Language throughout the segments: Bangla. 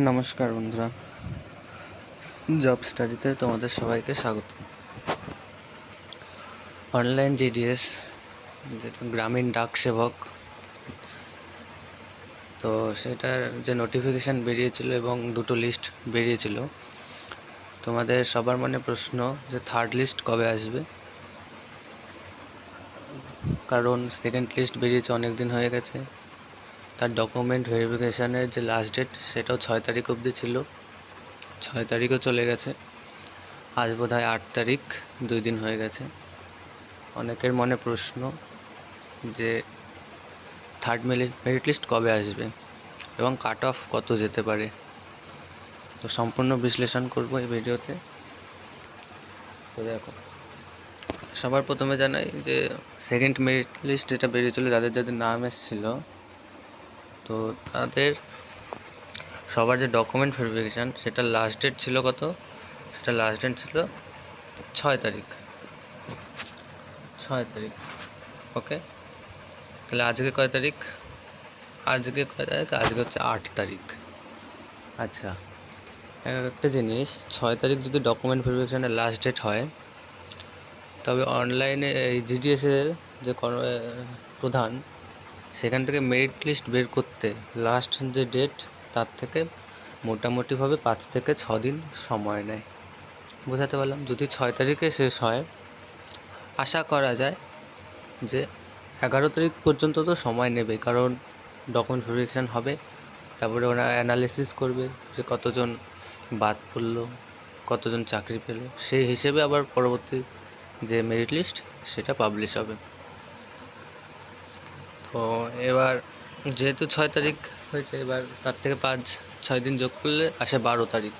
নমস্কার বন্ধুরা, জব স্টাডিতে তোমাদের সবাইকে স্বাগত। অনলাইন জিডিএস, যেটা গ্রামীণ ডাক সেবক, তো সেটার যে নোটিফিকেশান বেরিয়েছিল এবং দুটো লিস্ট বেরিয়েছিল, তোমাদের সবার মনে প্রশ্ন যে থার্ড লিস্ট কবে আসবে। কারণ সেকেন্ড লিস্ট বেরিয়েছে অনেক দিন হয়ে গেছে, তার ডকুমেন্ট ভেরিফিকেশানের যে লাস্ট ডেট সেটাও 6 তারিখ অবধি ছিল, 6 তারিখও চলে গেছে, আজ বোধহয় 8 তারিখ, 2 দিন হয়ে গেছে। অনেকের মনে প্রশ্ন যে থার্ড মেরিট লিস্ট কবে আসবে এবং কাট অফ কত যেতে পারে। তো সম্পূর্ণ বিশ্লেষণ করব এই ভিডিওতে। তো দেখো, সবার প্রথমে জানাই যে সেকেন্ড মেরিট লিস্ট যেটা বেরিয়েছিল, যাদের যাদের নাম এসেছিল, তো তাদের সবার যে ডকুমেন্ট ভেরিফিকেশান সেটা লাস্ট ডেট ছিল কত, সেটা লাস্ট ডেট ছিল 6 তারিখ। 6 তারিখ, ওকে। তাহলে আজকে কয় তারিখ? আজকে হচ্ছে 8 তারিখ। আচ্ছা, একটা জিনিস, 6 তারিখ যদি ডকুমেন্ট ভেরিফিকেশানের লাস্ট ডেট হয়, তবে অনলাইনে এই জিডিএসের যে প্রধান, সেখান থেকে মেরিট লিস্ট বের করতে লাস্ট যে ডেট তার থেকে মোটামুটিভাবে 5 থেকে 6 দিন সময় নেয়। বোঝাতে পারলাম? যদি 6 তারিখে শেষ হয়, আশা করা যায় যে 11 তারিখ পর্যন্ত তো সময় নেবে, কারণ ডকুমেন্ট ভেরিফিকেশান হবে, তারপরে ওরা অ্যানালিসিস করবে যে কতজন বাদ পড়লো, কতজন চাকরি পেল, সেই হিসেবে আবার পরবর্তী যে মেরিট লিস্ট সেটা পাবলিশ হবে। তো এবার যেহেতু 6 তারিখ হয়েছে, এবার তার থেকে 5-6 দিন যোগ করলে আসে 12 তারিখ।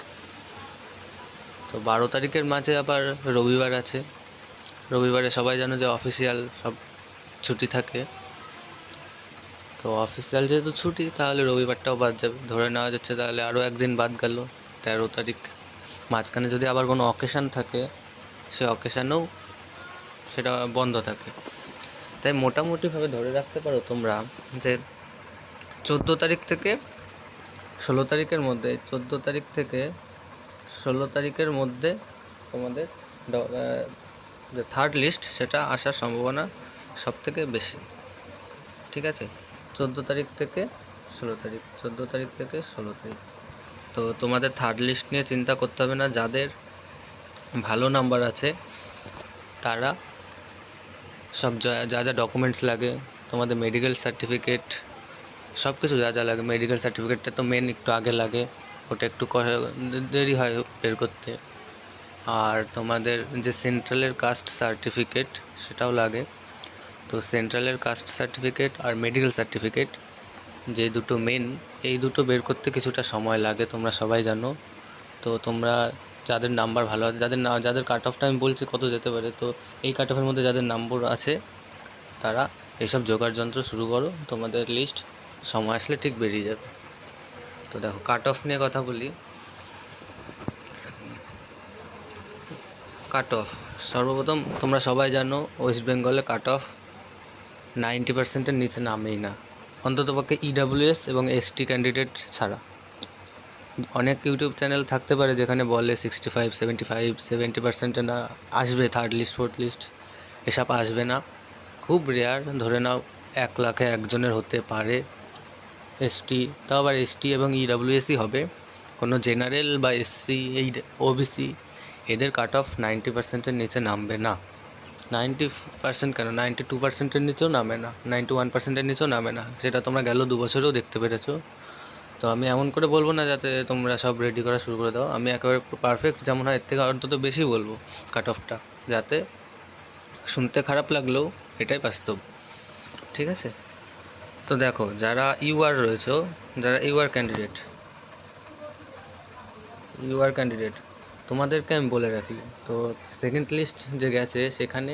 তো 12 তারিখের মাঝে আবার রবিবার আছে। রবিবারে সবাই জানো যে অফিসিয়াল সব ছুটি থাকে, তো অফিসিয়াল যেহেতু ছুটি, তাহলে রবিবারটাও বাদ যাবে। ধরে নেওয়া যাচ্ছে তাহলে আরও একদিন বাদ গেল, 13 তারিখ। মাঝখানে যদি আবার কোনো অকেশান থাকে, সে অকেশানেও সেটা বন্ধ থাকে। তাই মোটামুটিভাবে ধরে রাখতে পারো তোমরা যে 14 তারিখ থেকে 16 তারিখের মধ্যে, 14 তারিখ থেকে 16 তারিখের মধ্যে তোমাদের যে থার্ড লিস্ট সেটা আসার সম্ভাবনা সবথেকে বেশি। ঠিক আছে, 14 তারিখ থেকে 16 তারিখ, 14 তারিখ থেকে 16 তারিখ। তো তোমাদের থার্ড লিস্ট নিয়ে চিন্তা করতে হবে না। যাদের ভালো নাম্বার আছে তারা সব যা যা ডকুমেন্টস লাগে, তোমাদের মেডিকেল সার্টিফিকেট, সব কিছু যা যা লাগে, মেডিকেল সার্টিফিকেটটা তো মেন, একটু আগে লাগে, ওটা একটু দেরি হয় বের করতে। আর তোমাদের যে সেন্ট্রালের কাস্ট সার্টিফিকেট সেটাও লাগে। তো সেন্ট্রালের কাস্ট সার্টিফিকেট আর মেডিকেল সার্টিফিকেট, যে দুটো মেন, এই দুটো বের করতে কিছুটা সময় লাগে, তোমরা সবাই জানো। তো তোমরা যাদের নাম্বার ভালো আছে, যাদের কাট অফটা আমি বলছি কত যেতে পারে, তো এই কাট অফের মধ্যে যাদের নাম্বার আছে তারা এইসব জোগাড় যন্ত্র শুরু করো, তোমাদের লিস্ট সময় আসলে ঠিক বেরিয়ে যাবে। তো দেখো, কাট অফ নিয়ে কথা বলি। কাট অফ সর্বপ্রথম তোমরা সবাই জানো, ওয়েস্ট বেঙ্গলে কাট অফ 90%-এর নিচে নামেই না, অন্ততপক্ষে ইডাব্লিউএস এবং এসটি ক্যান্ডিডেট ছাড়া। অনেক ইউটিউব চ্যানেল থাকতে পারে যেখানে বলে 65, 75, 70%-এ না আসবে থার্ড লিস্ট, ফোর্থ লিস্ট, এসব আসবে না, খুব রেয়ার। ধরে নাও 1 লাখে একজনের হতে পারে এসটি, তাও আবার এসটি এবং ইডাব্লিউএসই হবে। কোনো জেনারেল বা এসসি, এই ওবিসি, এদের কাট অফ 90%-এর নিচে নামবে না। 90% কেন, 92%-এর নিচেও নামে না, 91%-এর নিচেও নামে না। সেটা তোমরা গেল 2 বছরেও দেখতে পেরেছো। তো আমি এমন করে বলবো না যাতে তোমরা সব রেডি করা শুরু করে দাও, আমি একেবারে পারফেক্ট যেমন হয় এর থেকে অন্তত বেশি বলবো কাট অফটা, যাতে শুনতে খারাপ লাগলেও এটাই বাস্তব। ঠিক আছে, তো দেখো, যারা ইউআর রয়েছে, যারা ইউআর ক্যান্ডিডেট, তোমাদেরকে আমি বলে রাখি, তো সেকেন্ড লিস্ট যে গেছে সেখানে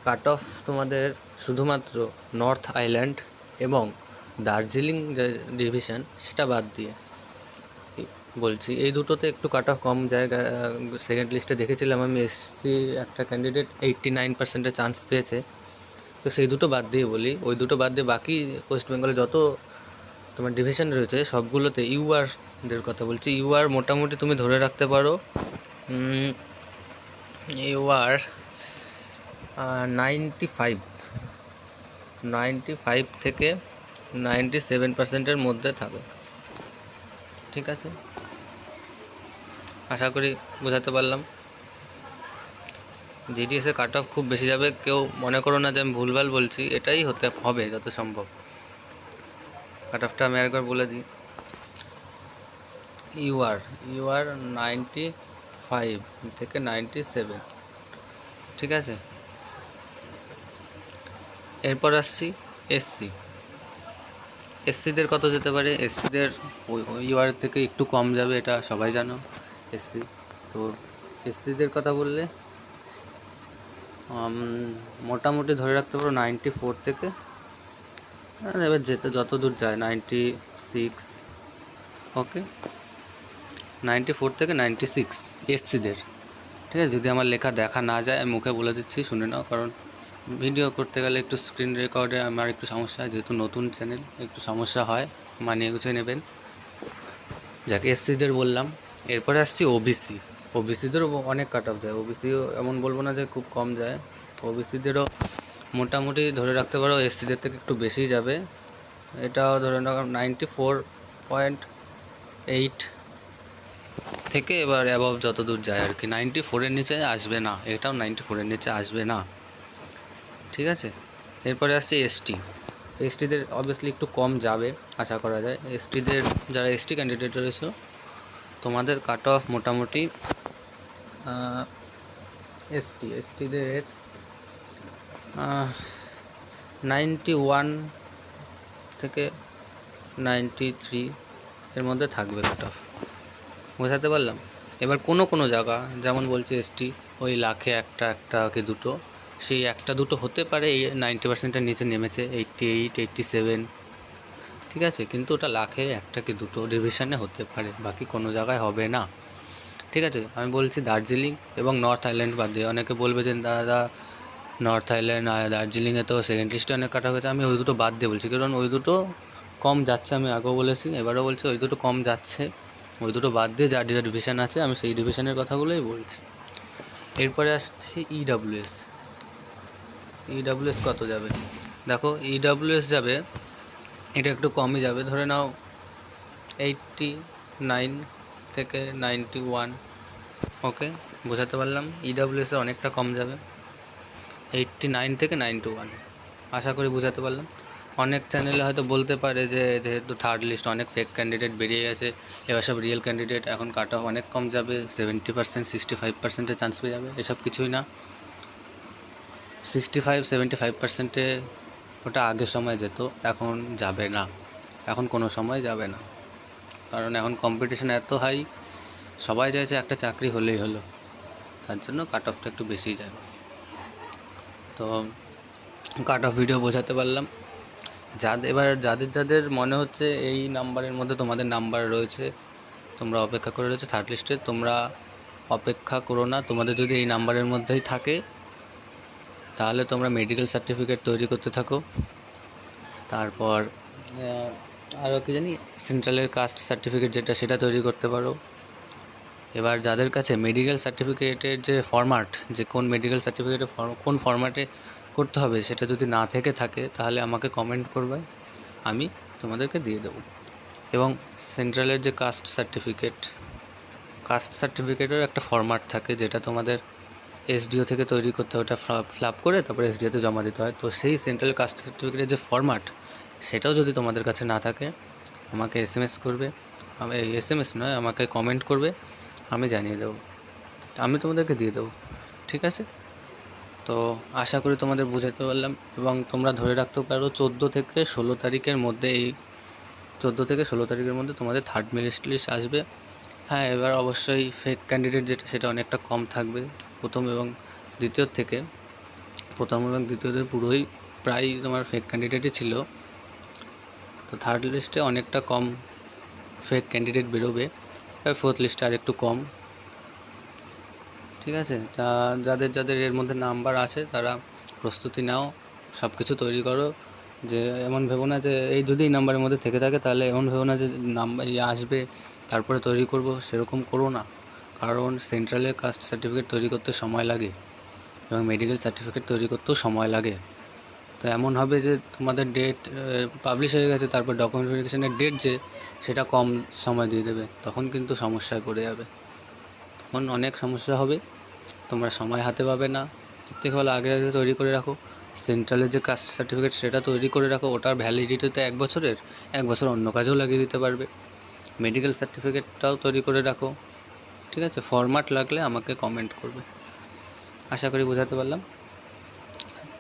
কাট অফ তোমাদের শুধুমাত্র নর্থ আইল্যান্ড এবং দার্জিলিং যে ডিভিশন সেটা বাদ দিয়ে বলছি, এই দুটোতে একটু কাট অফ কম জায়গা। সেকেন্ড লিস্টে দেখেছিলাম আমি, এসসি একটা ক্যান্ডিডেট 89%-এর চান্স পেয়েছে। তো সেই দুটো বাদ দিয়ে বলি, ওই দুটো বাদ দিয়ে বাকি ওয়েস্ট বেঙ্গলে যত তোমার ডিভিশন রয়েছে সবগুলোতে ইউআর দের কথা বলছি। ইউআর মোটামুটি তুমি ধরে রাখতে পারো ইউআর 95 থেকে 97%-এর মধ্যে থাকে। ঠিক আছে, আশা করি বোঝাতে পারলাম। জিডিএসে কাট অফ খুব বেশি যাবে, কেউ মনে করো না যে আমি ভুলভাল বলছি, এটাই হতে হবে যত সম্ভব। কাট অফটা আমি একবার বলে দিই। ইউআর 95 থেকে 97। ঠিক আছে, এরপর আসছি এসসিদের কত যেতে পারে। এসসিদের ইউআর থেকে একটু কম যাবে, এটা সবাই জানো। এসসি তো এসসিদের কথা বললে মোটামুটি ধরে রাখতে পারো 94 থেকে, এবার যত দূর যায় 96। ওকে, 94 থেকে 96 এসসিদের। ঠিক আছে, যদি আমার লেখা দেখা না যায় আমি মুখে বলে দিচ্ছি, শুনে নাও, কারণ ভিডিও করতে গেলে একটু স্ক্রিন রেকর্ডে আমার একটু সমস্যা হয়, যেহেতু নতুন চ্যানেল একটু সমস্যা হয়, মানিয়ে গুছিয়ে নেবেন। যাকে এসসিদের বললাম। এরপরে আসছি ওবিসিদেরও অনেক কাট অফ যায়। ওবিসিও এমন বলবো না যে খুব কম যায়, ওবিসিদেরও মোটামুটি ধরে রাখতে পারো এসসিদের থেকে একটু বেশি যাবে। এটাও ধরে রাখো 94.8 থেকে এবার অ্যাবভ যত দূর যায় আর কি। 94-এর নিচে আসবে না, এটাও 94-এর নিচে আসবে না। ঠিক আছে, এরপরে আসছে এসটিদের অবভিয়াসলি একটু কম যাবে আশা করা যায়। এসটিদের যারা এসটি ক্যান্ডিডেট রয়েছে তোমাদের কাট অফ মোটামুটি এসটিদের 91 থেকে 93 এর মধ্যে থাকবে কাট অফ। বোঝাতে পারলাম? এবার কোনো জায়গা যেমন বলছে এসটি ওই লাখে একটা কি দুটো, সেই একটা দুটো হতে পারে 90%-এর নিচে নেমেছে, 88, 87। ঠিক আছে, কিন্তু ওটা লাখে একটা কি দুটো ডিভিশনে হতে পারে, বাকি কোনো জায়গায় হবে না। ঠিক আছে, আমি বলছি দার্জিলিং এবং নর্থ আইল্যান্ড বাদ দিয়ে। অনেকে বলবে যে দাদা নর্থ আইল্যান্ড দার্জিলিংয়ে তো সেকেন্ড লিস্টে অনেক কাটা হয়েছে। আমি ওই দুটো বাদ দিয়ে বলছি, কারণ ওই দুটো কম যাচ্ছে। আমি আগেও বলেছি, এবারও বলছি, ওই দুটো কম যাচ্ছে। ওই দুটো বাদ দিয়ে যা ডিভিশন আছে আমি সেই ডিভিশনের কথাগুলোই বলছি। এরপরে আসছি ইডাব্লিউএস কত যাবে দেখো। ইডাব্লিউএস যাবে, এটা একটু কমই যাবে, ধরে নাও 89 থেকে 91। ওকে, বোঝাতে পারলাম? ইডাব্লিউএসে অনেকটা কম যাবে, 89 থেকে 91। আশা করি বোঝাতে পারলাম। অনেক চ্যানেলে হয়তো বলতে পারে যে যেহেতু থার্ড লিস্ট অনেক ফেক ক্যান্ডিডেট বেরিয়ে গেছে, এবার সব রিয়েল ক্যান্ডিডেট, এখন কাট অফ অনেক কম যাবে, 70%, 65%-এর চান্স পেয়ে যাবে। এসব কিছুই না, 65-75%-এ ওটা আগের সময় যেত, এখন যাবে না, এখন কোনো সময় যাবে না, কারণ এখন কম্পিটিশন এত হাই, সবাই চাইছে একটা চাকরি হলেই হলো, তার জন্য কাট অফটা একটু বেশি যাবে। তো কাট অফ ভিডিও বোঝাতে পারলাম। এবার যাদের মনে হচ্ছে এই নাম্বারের মধ্যে তোমাদের নাম্বার রয়েছে, তোমরা অপেক্ষা করে রয়েছে থার্ড লিস্টে, তোমরা অপেক্ষা করো না। তোমাদের যদি এই নাম্বারের মধ্যেই থাকে তাহলে তোমরা মেডিকেল সার্টিফিকেট তৈরি করতে থাকো। তারপর আরও কি জানি, সেন্ট্রালের কাস্ট সার্টিফিকেট যেটা, সেটা তৈরি করতে পারো। এবার যাদের কাছে মেডিকেল সার্টিফিকেটের যে ফরম্যাট, যে কোন মেডিকেল সার্টিফিকেটের কোন ফরম্যাটে করতে হবে, সেটা যদি না থাকে তাহলে আমাকে কমেন্ট করবে, আমি তোমাদেরকে দিয়ে দেবো। এবং সেন্ট্রালের যে কাস্ট সার্টিফিকেটের একটা ফরম্যাট থাকে, যেটা তোমাদের এসডিও থেকে তৈরি করতে হয়, ওটা ফ্লাপ করে তারপরে এসডিওতে জমা দিতে হয়। তো সেই সেন্ট্রাল কাস্ট সার্টিফিকেটের যে ফরম্যাট, সেটাও যদি তোমাদের কাছে না থাকে আমাকে এসএমএস করবে, এসএমএস নয়, আমাকে কমেন্ট করবে, আমি জানিয়ে দেবো, আমি তোমাদেরকে দিয়ে দেবো। ঠিক আছে, তো আশা করি তোমাদের বোঝাতে পারলাম। এবং তোমরা ধরে রাখতে পারো 14 থেকে 16 তারিখের মধ্যে, এই 14 থেকে 16 তারিখের মধ্যে তোমাদের থার্ড মেরিট লিস্ট আসবে। হ্যাঁ, এবার অবশ্যই ফেক ক্যান্ডিডেট যেটা, সেটা অনেকটা কম থাকবে প্রথম এবং দ্বিতীয়র থেকে। প্রথম এবং দ্বিতীয়তে পুরোই প্রায় তোমার ফেক ক্যান্ডিডেটই ছিল, তো থার্ড লিস্টে অনেকটা কম ফেক ক্যান্ডিডেট বেরোবে, আর ফোর্থ লিস্টে আর একটু কম। ঠিক আছে, তা যাদের এর মধ্যে নাম্বার আছে তারা প্রস্তুতি নাও, সব কিছু তৈরি করো, যে এমন ভেবো না যে এই যদি এই নাম্বারের মধ্যে থেকে থাকে তাহলে এমন ভেবো না যে নাম্বার আসবে তারপরে তৈরি করব, সেরকম করো না। কারণ সেন্ট্রালের কাস্ট সার্টিফিকেট তৈরি করতে সময় লাগে এবং মেডিকেল সার্টিফিকেট তৈরি করতেও সময় লাগে। তো এমন হবে যে তোমাদের ডেট পাবলিশ হয়ে গেছে, তারপর ডকুমেন্ট ভেরিফিকেশনের ডেট যে সেটা কম সময় দিয়ে দেবে, তখন কিন্তু সমস্যায় পড়ে যাবে, তখন অনেক সমস্যা হবে, তোমরা সময় হাতে পাবে না। এর থেকে হলে আগে আগে তৈরি করে রাখো। সেন্ট্রালের যে কাস্ট সার্টিফিকেট সেটা তৈরি করে রাখো, ওটার ভ্যালিডিটি তো 1 বছরের, 1 বছর অন্য কাজেও লাগিয়ে দিতে পারবে। মেডিকেল সার্টিফিকেটটাও তৈরি করে রাখো, ঠিক আছে? ফরম্যাট লাগলে আমাকে কমেন্ট করবে। আশা করি বোঝাতে পারলাম।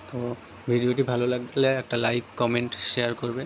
তো ভিডিওটি ভালো লাগলে একটা লাইক, কমেন্ট, শেয়ার করবে।